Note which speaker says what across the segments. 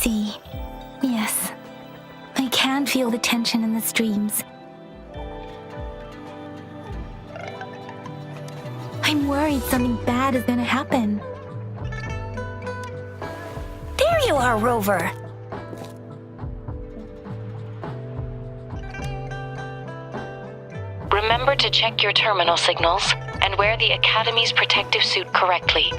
Speaker 1: see. Yes. I can feel the tension in the streams. I'm worried something bad is gonna happen.
Speaker 2: There you are, Rover.
Speaker 3: Remember to check your terminal signals and wear the Academy's protective suit correctly.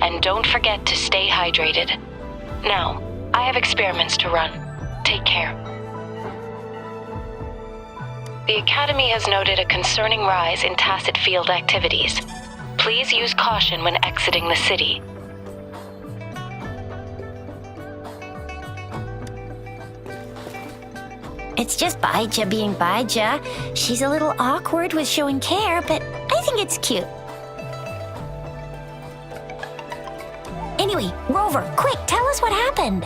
Speaker 3: And don't forget to stay hydrated. Now, I have experiments to run. Take care. The Academy has noted a concerning rise in tacit field activities. Please use caution when exiting the city.
Speaker 2: It's just Baija being Baija. She's a little awkward with showing care, but I think it's cute. Anyway, Rover, quick, tell us what happened.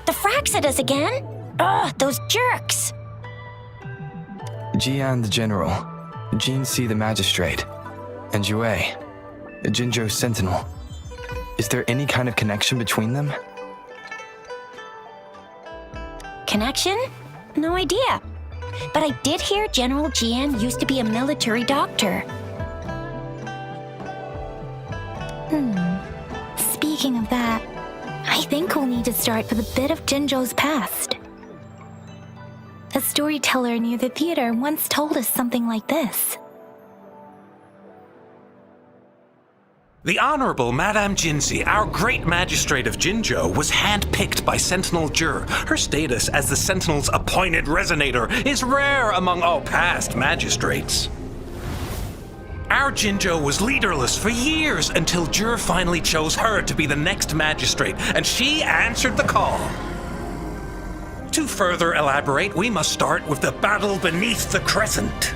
Speaker 2: The frags at us again? Ugh, those jerks!
Speaker 4: Jian the General, Jin Si the Magistrate, and Yue, Jinzhou's Sentinel. Is there any kind of connection between them?
Speaker 2: Connection? No idea. But I did hear General Jian used to be a military doctor.
Speaker 1: Speaking of that, I think we'll need to start with a bit of Jinzhou's past. A storyteller near the theater once told us something like this.
Speaker 5: The Honorable Madame Jinzi, our great magistrate of Jinzhou, was handpicked by Sentinel Jur. Her status as the Sentinel's appointed resonator is rare among all past magistrates. Our Jinzhou was leaderless for years until Jur finally chose her to be the next magistrate, and she answered the call. To further elaborate, we must start with the battle beneath the Crescent.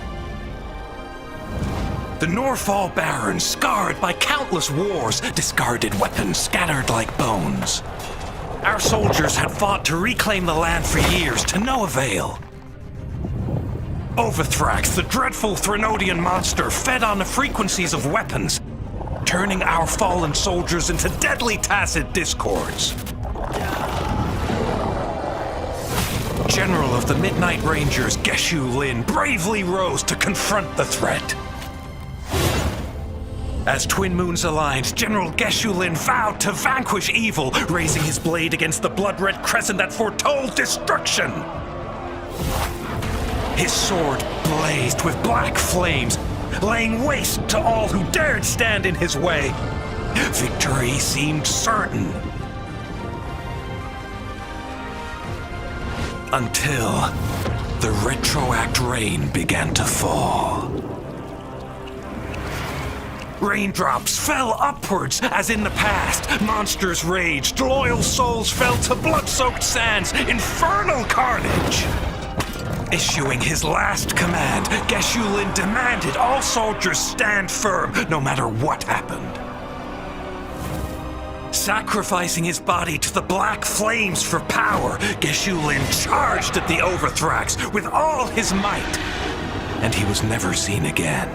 Speaker 5: The Norfall Barons, scarred by countless wars, discarded weapons scattered like bones. Our soldiers had fought to reclaim the land for years, to no avail. Overthrax, the dreadful Threnodian monster, fed on the frequencies of weapons, turning our fallen soldiers into deadly tacit discords. General of the Midnight Rangers, Geshu Lin, bravely rose to confront the threat. As Twin Moons aligned, General Geshu Lin vowed to vanquish evil, raising his blade against the blood-red crescent that foretold destruction. His sword blazed with black flames, laying waste to all who dared stand in his way. Victory seemed certain. Until the retroact rain began to fall. Raindrops fell upwards as in the past. Monsters raged, loyal souls fell to blood-soaked sands, infernal carnage. Issuing his last command, Geshu Lin demanded all soldiers stand firm, no matter what happened. Sacrificing his body to the black flames for power, Geshu Lin charged at the Overthrax with all his might, and he was never seen again.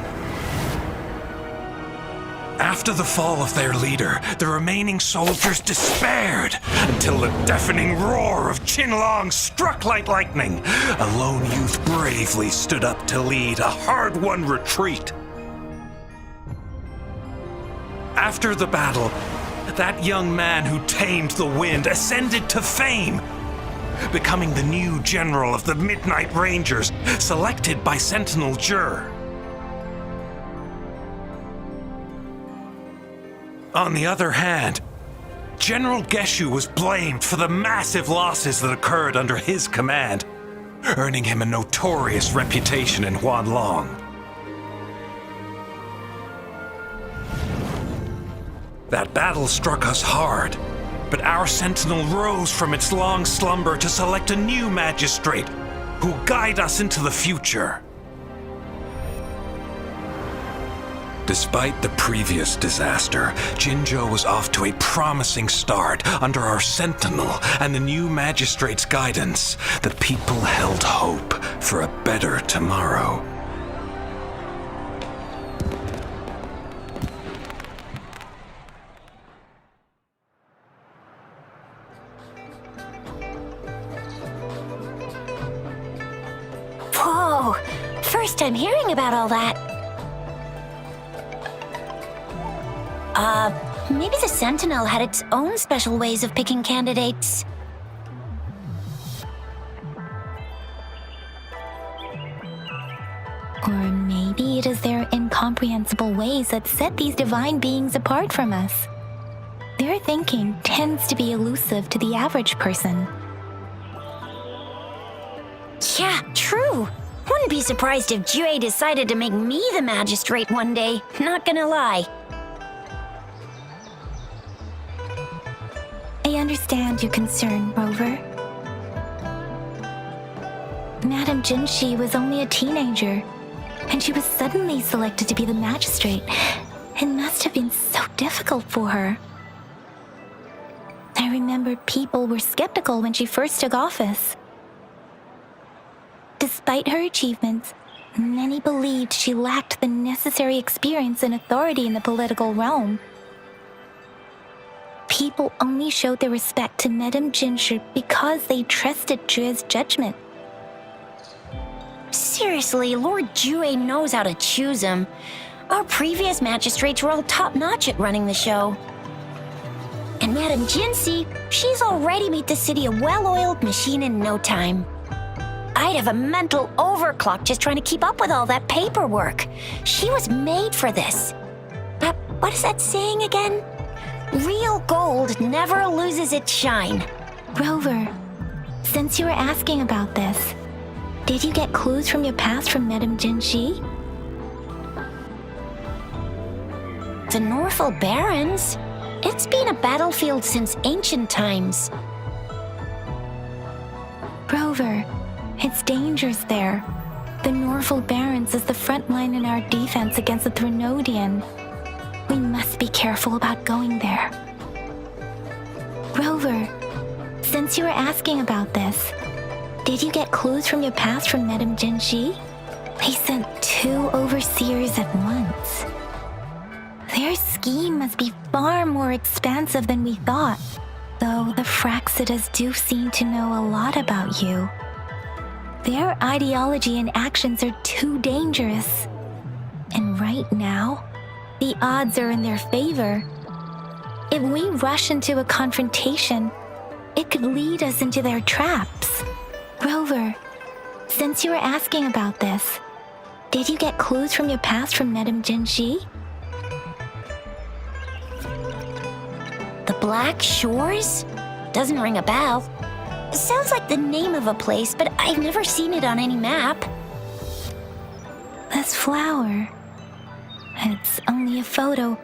Speaker 5: After the fall of their leader, the remaining soldiers despaired until the deafening roar of Huanglong struck like lightning. A lone youth bravely stood up to lead a hard-won retreat. After the battle, that young man who tamed the wind ascended to fame, becoming the new general of the Midnight Rangers, selected by Sentinel Jur. On the other hand, General Geshu was blamed for the massive losses that occurred under his command, earning him a notorious reputation in Huanglong. That battle struck us hard, but our sentinel rose from its long slumber to select a new magistrate who'll guide us into the future. Despite the previous disaster, Jinzhou was off to a promising start under our sentinel and the new magistrate's guidance. The people held hope for a better tomorrow.
Speaker 2: Whoa! First time hearing about all that. Maybe the Sentinel had its own special ways of picking candidates.
Speaker 1: Or maybe it is their incomprehensible ways that set these divine beings apart from us. Their thinking tends to be elusive to the average person.
Speaker 2: Yeah, true. Wouldn't be surprised if Jue decided to make me the magistrate one day. Not gonna lie.
Speaker 1: I understand your concern, Rover. Madame Jinshi was only a teenager, and she was suddenly selected to be the magistrate. It must have been so difficult for her. I remember people were skeptical when she first took office. Despite her achievements, many believed she lacked the necessary experience and authority in the political realm. People only showed their respect to Madame Jinshi because they trusted Jue's judgment.
Speaker 2: Seriously, Lord Jue knows how to choose him. Our previous magistrates were all top-notch at running the show. And Madame Jinsi, she's already made the city a well-oiled machine in no time. I'd have a mental overclock just trying to keep up with all that paperwork. She was made for this. What is that saying again? Real gold never loses its shine.
Speaker 1: Rover, since you were asking about this, did you get clues from your past from Madame Jinshi?
Speaker 2: The Northful Barrens? It's been a battlefield since ancient times.
Speaker 1: Rover, it's dangerous there. The Northful Barrens is the front line in our defense against the Threnodian. We must be careful about going there. Rover, since you were asking about this, did you get clues from your past from Madame Jinshi? They sent 2 overseers at once. Their scheme must be far more expansive than we thought, though the Fraxidas do seem to know a lot about you. Their ideology and actions are too dangerous. And right now, the odds are in their favor. If we rush into a confrontation, it could lead us into their traps. Rover, since you were asking about this, did you get clues from your past from Madame Jinshi?
Speaker 2: The Black Shores? Doesn't ring a bell. Sounds like the name of a place, but I've never seen it on any map.
Speaker 1: This flower. It's only a photo,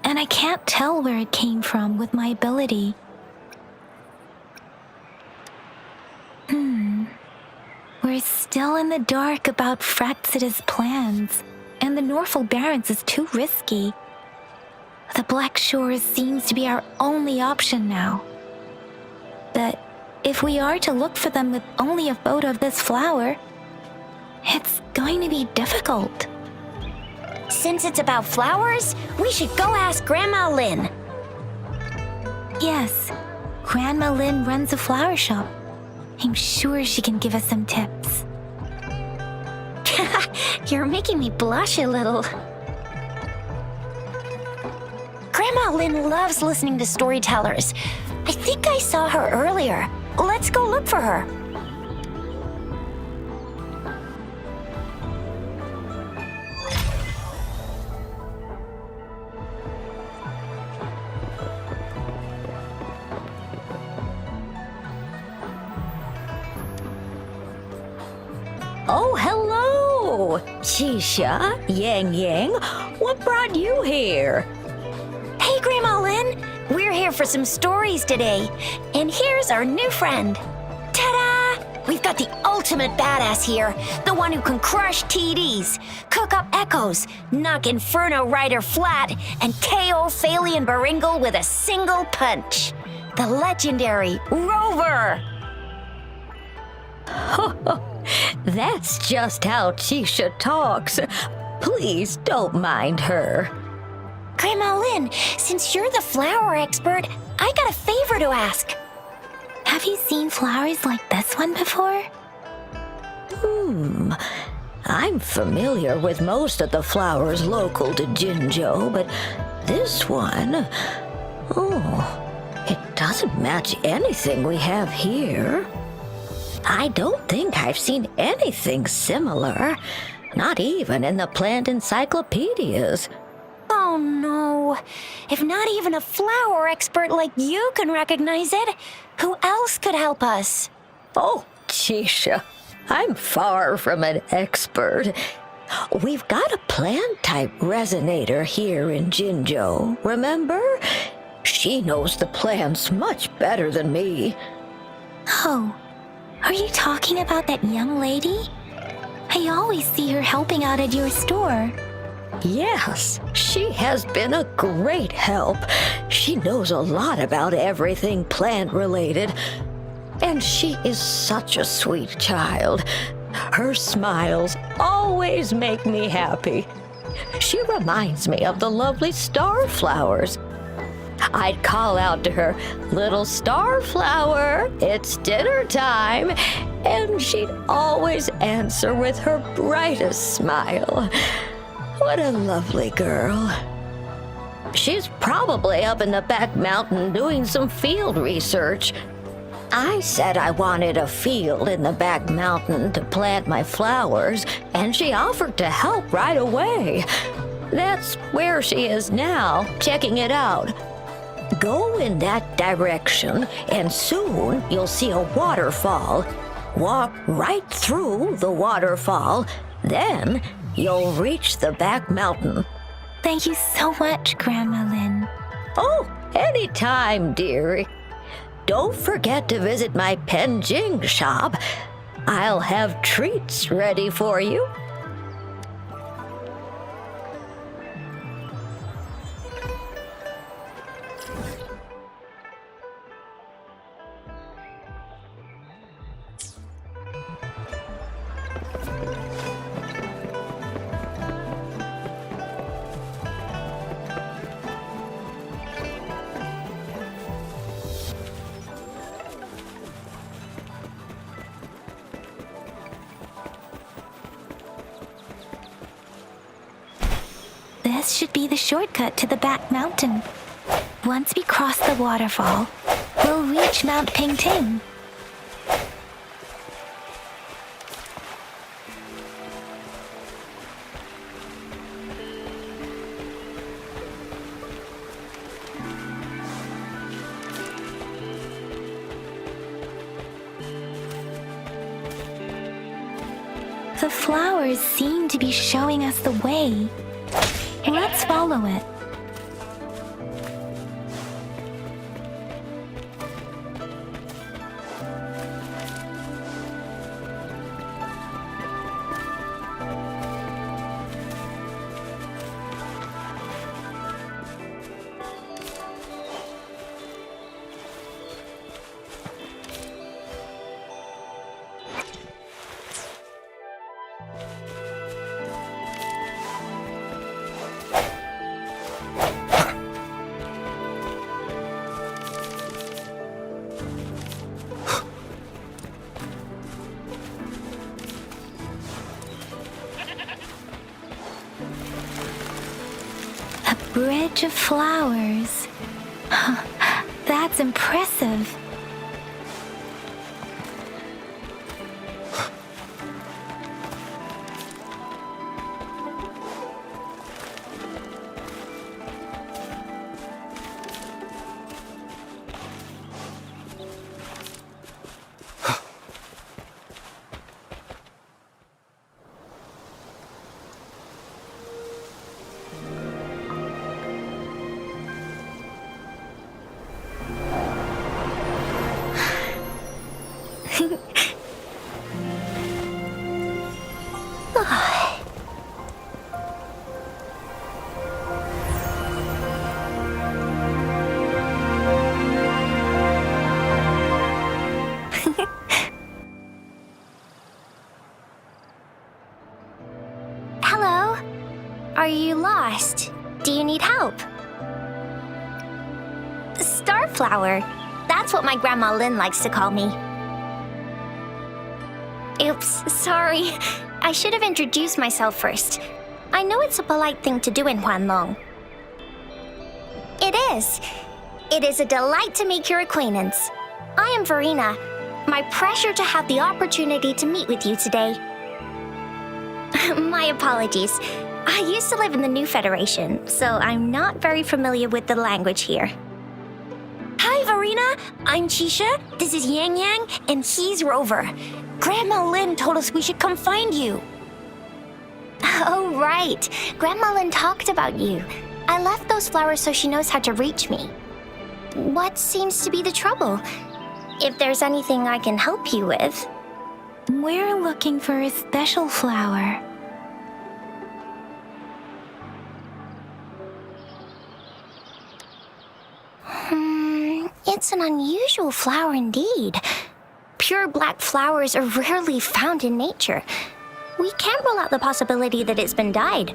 Speaker 1: and I can't tell where it came from with my ability. We're still in the dark about Fraxida's plans, and the Northful Barrens is too risky. The Black Shores seems to be our only option now. But if we are to look for them with only a photo of this flower, it's going to be difficult.
Speaker 2: Since it's about flowers, we should go ask Grandma Lin.
Speaker 1: Yes, Grandma Lin runs a flower shop. I'm sure she can give us some tips.
Speaker 2: You're making me blush a little. Grandma Lin loves listening to storytellers. I think I saw her earlier. Let's go look for her.
Speaker 6: Oh, hello! Shisha, Yang Yang, what brought you here?
Speaker 2: Hey, Grandma Lin. We're here for some stories today. And here's our new friend. Ta-da! We've got the ultimate badass here. The one who can crush TDs, cook up echoes, knock Inferno Rider flat, and KO Phalian Baringle with a single punch. The legendary Rover!
Speaker 6: That's just how Chisha talks. Please don't mind her.
Speaker 2: Grandma Lynn, since you're the flower expert, I got a favor to ask.
Speaker 1: Have you seen flowers like this one before?
Speaker 6: I'm familiar with most of the flowers local to Jinzhou, but this one, it doesn't match anything we have here. I don't think I've seen anything similar, not even in the plant encyclopedias.
Speaker 2: Oh no. If not even a flower expert like you can recognize it, who else could help us?
Speaker 6: Oh, Chisha, I'm far from an expert. We've got a plant-type resonator here in Jinzhou, remember? She knows the plants much better than me.
Speaker 1: Oh, are you talking about that young lady? I always see her helping out at your store.
Speaker 6: Yes, she has been a great help. She knows a lot about everything plant-related. And she is such a sweet child. Her smiles always make me happy. She reminds me of the lovely starflowers. I'd call out to her, "Little starflower, it's dinner time," and she'd always answer with her brightest smile. What a lovely girl. She's probably up in the back mountain doing some field research. I said I wanted a field in the back mountain to plant my flowers, and she offered to help right away. That's where she is now, checking it out. Go in that direction, and soon you'll see a waterfall. Walk right through the waterfall, then you'll reach the back mountain.
Speaker 1: Thank you so much, Grandma Lynn.
Speaker 6: Oh, anytime, dearie. Don't forget to visit my Penjing shop. I'll have treats ready for you.
Speaker 1: This should be the shortcut to the back mountain. Once we cross the waterfall, we'll reach Mount Pingting. The flowers seem to be showing us the way. Let's follow it. Bridge of flowers. That's impressive.
Speaker 2: Hello? Are you lost? Do you need help? Starflower. That's what my Grandma Lynn likes to call me. Oops, sorry. I should have introduced myself first. I know it's a polite thing to do in Huanglong. It is. It is a delight to make your acquaintance. I am Verena. My pleasure to have the opportunity to meet with you today. My apologies. I used to live in the New Federation, so I'm not very familiar with the language here. Hi, Verena. I'm Chisha. This is Yang Yang, and he's Rover. Grandma Lynn told us we should come find you. Oh, right. Grandma Lynn talked about you. I left those flowers so she knows how to reach me. What seems to be the trouble? If there's anything I can help you with.
Speaker 1: We're looking for a special flower.
Speaker 2: It's an unusual flower indeed. Pure black flowers are rarely found in nature. We can't rule out the possibility that it's been dyed.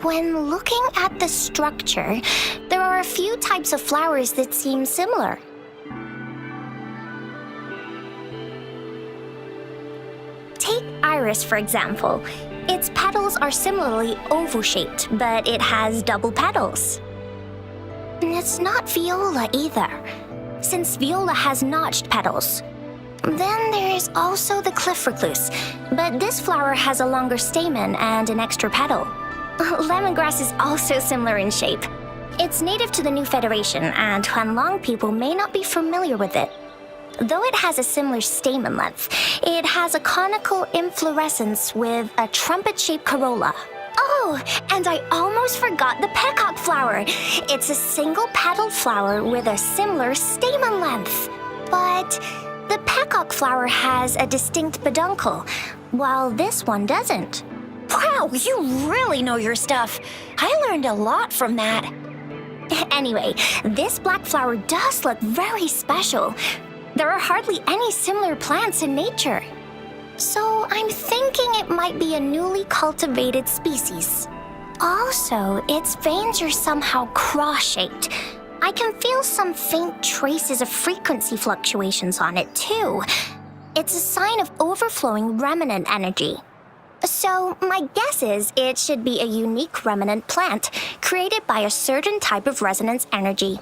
Speaker 2: When looking at the structure, there are a few types of flowers that seem similar. Take iris, for example. Its petals are similarly oval-shaped, but it has double petals. It's not viola either, since viola has notched petals. Then there is also the cliff recluse, but this flower has a longer stamen and an extra petal. Lemongrass is also similar in shape. It's native to the New Federation, and Huanglong people may not be familiar with it. Though it has a similar stamen length, it has a conical inflorescence with a trumpet-shaped corolla. Oh, and I almost forgot the peacock flower. It's a single-petaled flower with a similar stamen length. But the peacock flower has a distinct peduncle, while this one doesn't. Wow, you really know your stuff. I learned a lot from that. Anyway, this black flower does look very special. There are hardly any similar plants in nature. So I'm thinking it might be a newly cultivated species. Also, its veins are somehow cross-shaped. I can feel some faint traces of frequency fluctuations on it, too. It's a sign of overflowing remnant energy. So my guess is it should be a unique remnant plant created by a certain type of resonance energy.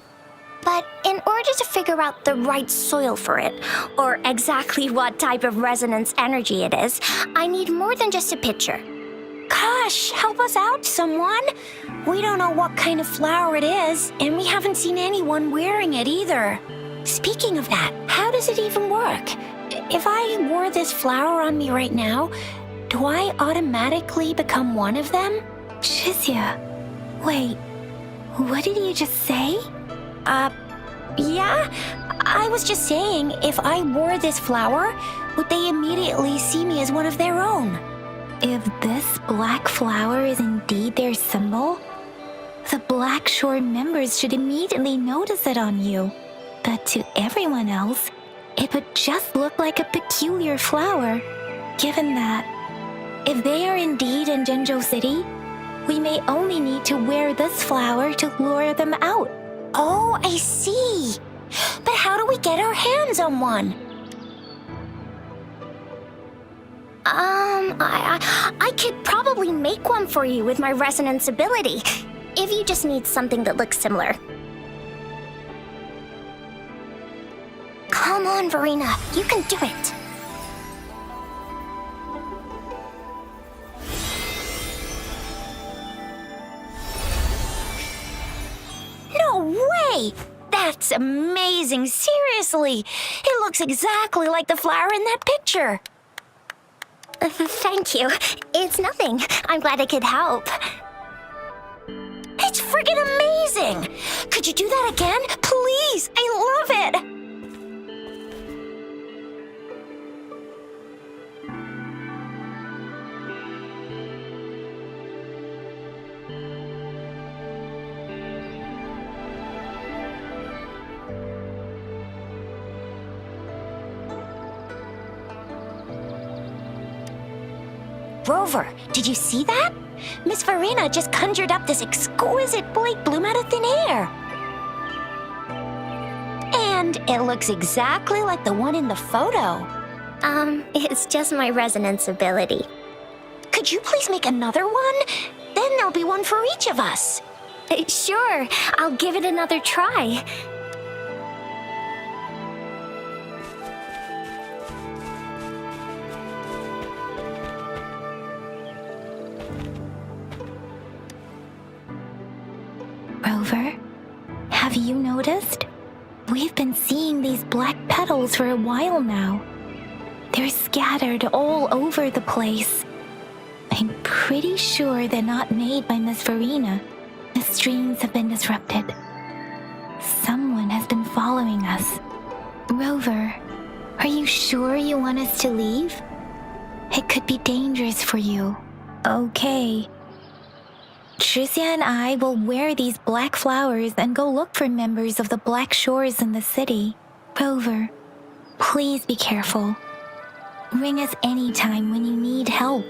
Speaker 2: But in order to figure out the right soil for it, or exactly what type of resonance energy it is, I need more than just a picture. Gosh, help us out, someone. We don't know what kind of flower it is, and we haven't seen anyone wearing it either. Speaking of that, how does it even work? If I wore this flower on me right now, do I automatically become one of them?
Speaker 1: Shizia, wait, what did you just say?
Speaker 2: Yeah? I was just saying, if I wore this flower, would they immediately see me as one of their own?
Speaker 1: If this black flower is indeed their symbol, the Black Shore members should immediately notice it on you. But to everyone else, it would just look like a peculiar flower. Given that, if they are indeed in Jinzhou City, we may only need to wear this flower to lure them out.
Speaker 2: Oh, I see. But how do we get our hands on one? I could probably make one for you with my resonance ability, if you just need something that looks similar. Come on, Verena, you can do it. No way! That's amazing, seriously! It looks exactly like the flower in that picture. Thank you. It's nothing. I'm glad I could help. It's friggin' amazing! Could you do that again? Please! I love it! Rover, did you see that? Miss Verena just conjured up this exquisite blade bloom out of thin air. And it looks exactly like the one in the photo.
Speaker 7: It's just my resonance ability.
Speaker 2: Could you please make another one? Then there'll be one for each of us.
Speaker 7: Sure, I'll give it another try.
Speaker 1: Rover, have you noticed? We've been seeing these black petals for a while now. They're scattered all over the place. I'm pretty sure they're not made by Miss Verena. The streams have been disrupted. Someone has been following us. Rover, are you sure you want us to leave? It could be dangerous for you. Okay. Tricia and I will wear these black flowers and go look for members of the Black Shores in the city. Rover, please be careful. Ring us anytime when you need help.